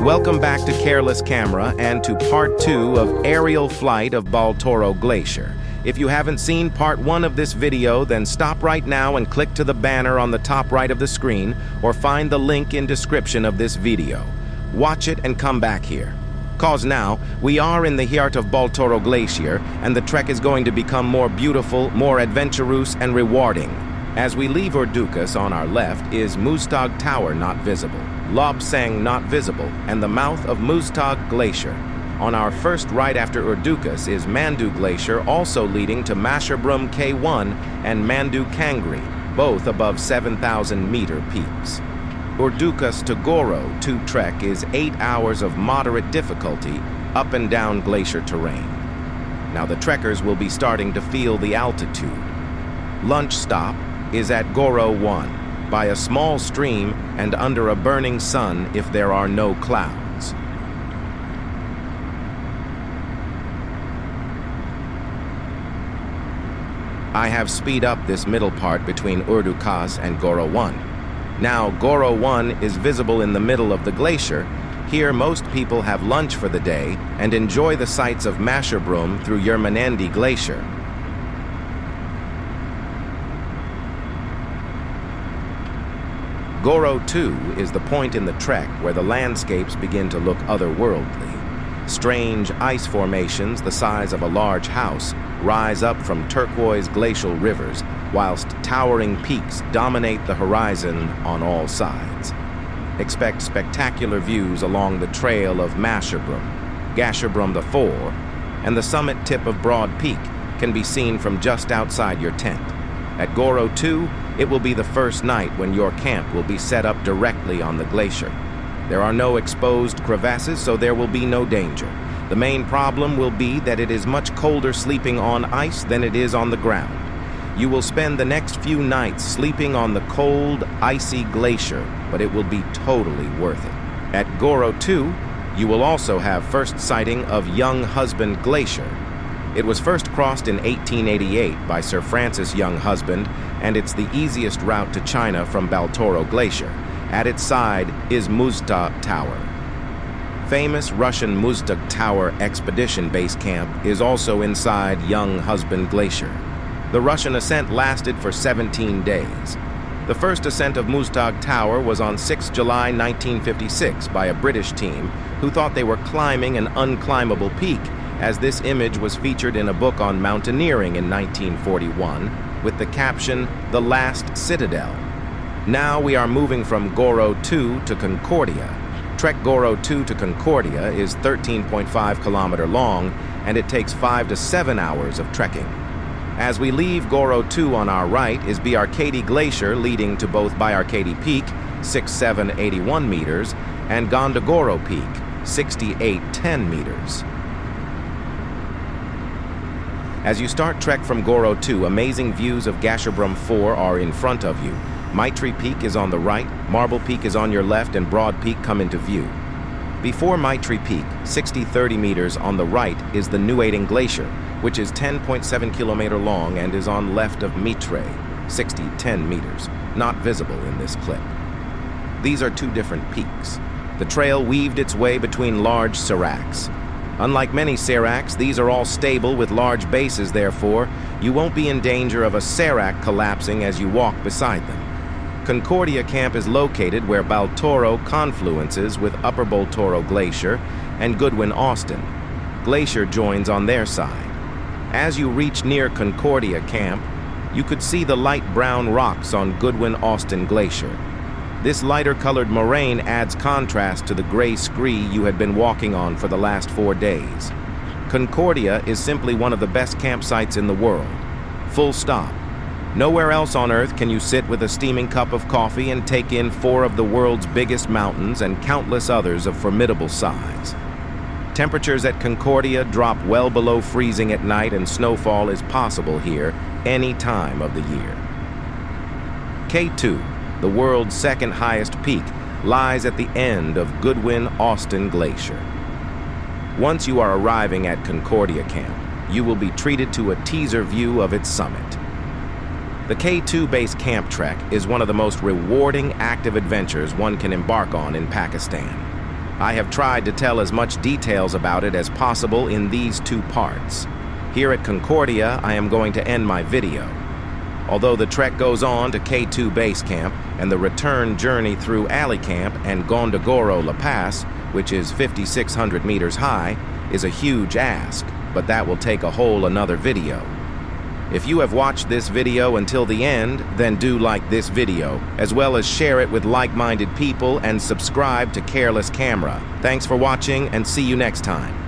Welcome back to Careless Camera and to part 2 of aerial flight of Baltoro Glacier. If you haven't seen part 1 of this video, then stop right now and click to the banner on the top right of the screen or find the link in description of this video. Watch it and come back here. Cause now, we are in the heart of Baltoro Glacier and the trek is going to become more beautiful, more adventurous and rewarding. As we leave Urdukas, on our left is Muztagh Tower not visible, Lobsang not visible, and the mouth of Muztagh Glacier. On our first right after Urdukas is Mandu Glacier, also leading to Masherbrum K1 and Mandu Kangri, both above 7,000-meter peaks. Urdukas to Goro 2 trek is 8 hours of moderate difficulty up and down glacier terrain. Now the trekkers will be starting to feel the altitude. Lunch stop is at Goro 1, by a small stream and under a burning sun if there are no clouds. I have speed up this middle part between Urdukas and Goro 1. Now Goro 1 is visible in the middle of the glacier. Here most people have lunch for the day and enjoy the sights of Masherbrum through Yermanandi Glacier. Goro 2 is the point in the trek where the landscapes begin to look otherworldly. Strange ice formations the size of a large house rise up from turquoise glacial rivers, whilst towering peaks dominate the horizon on all sides. Expect spectacular views along the trail of Masherbrum. Gasherbrum IV and the summit tip of Broad Peak can be seen from just outside your tent. At Goro 2, it will be the first night when your camp will be set up directly on the glacier. There are no exposed crevasses, so there will be no danger. The main problem will be that it is much colder sleeping on ice than it is on the ground. You will spend the next few nights sleeping on the cold, icy glacier, but it will be totally worth it. At Goro 2, you will also have first sighting of Young Husband Glacier. It was first crossed in 1888 by Sir Francis Young Husband, and it's the easiest route to China from Baltoro Glacier. At its side is Muztagh Tower. Famous Russian Muztagh Tower expedition base camp is also inside Young Husband Glacier. The Russian ascent lasted for 17 days. The first ascent of Muztagh Tower was on 6 July 1956 by a British team who thought they were climbing an unclimbable peak, as this image was featured in a book on mountaineering in 1941 with the caption, "The Last Citadel." Now we are moving from Goro 2 to Concordia. Trek Goro 2 to Concordia is 13.5 kilometers long, and it takes 5 to 7 hours of trekking. As we leave Goro 2, on our right is Byarkady Glacier, leading to both Byarkady Peak, 6,781 meters, and Gondogoro Peak, 6,810 meters. As you start trek from Goro 2, amazing views of Gasherbrum 4 are in front of you. Maitri Peak is on the right, Marble Peak is on your left, and Broad Peak come into view. Before Maitri Peak, 60-30 meters on the right, is the Nuading Glacier, which is 10.7 kilometers long and is on left of Mitre, 60-10 meters, not visible in this clip. These are two different peaks. The trail weaved its way between large seracs. Unlike many seracs, these are all stable with large bases, therefore, you won't be in danger of a serac collapsing as you walk beside them. Concordia Camp is located where Baltoro confluences with Upper Baltoro Glacier and Goodwin-Austen. Glacier joins on their side. As you reach near Concordia Camp, you could see the light brown rocks on Goodwin-Austen Glacier. This lighter-colored moraine adds contrast to the gray scree you had been walking on for the last 4 days. Concordia is simply one of the best campsites in the world. Full stop. Nowhere else on Earth can you sit with a steaming cup of coffee and take in 4 of the world's biggest mountains and countless others of formidable size. Temperatures at Concordia drop well below freezing at night, and snowfall is possible here any time of the year. K2, the world's second highest peak, lies at the end of Goodwin-Austen Glacier. Once you are arriving at Concordia Camp, you will be treated to a teaser view of its summit. The K2 base camp trek is one of the most rewarding active adventures one can embark on in Pakistan. I have tried to tell as much details about it as possible in these two parts. Here at Concordia, I am going to end my video. Although the trek goes on to K2 Base Camp and the return journey through Alley Camp and Gondogoro La Pass, which is 5,600 meters high, is a huge ask, but that will take a whole another video. If you have watched this video until the end, then do like this video, as well as share it with like-minded people and subscribe to Careless Camera. Thanks for watching and see you next time.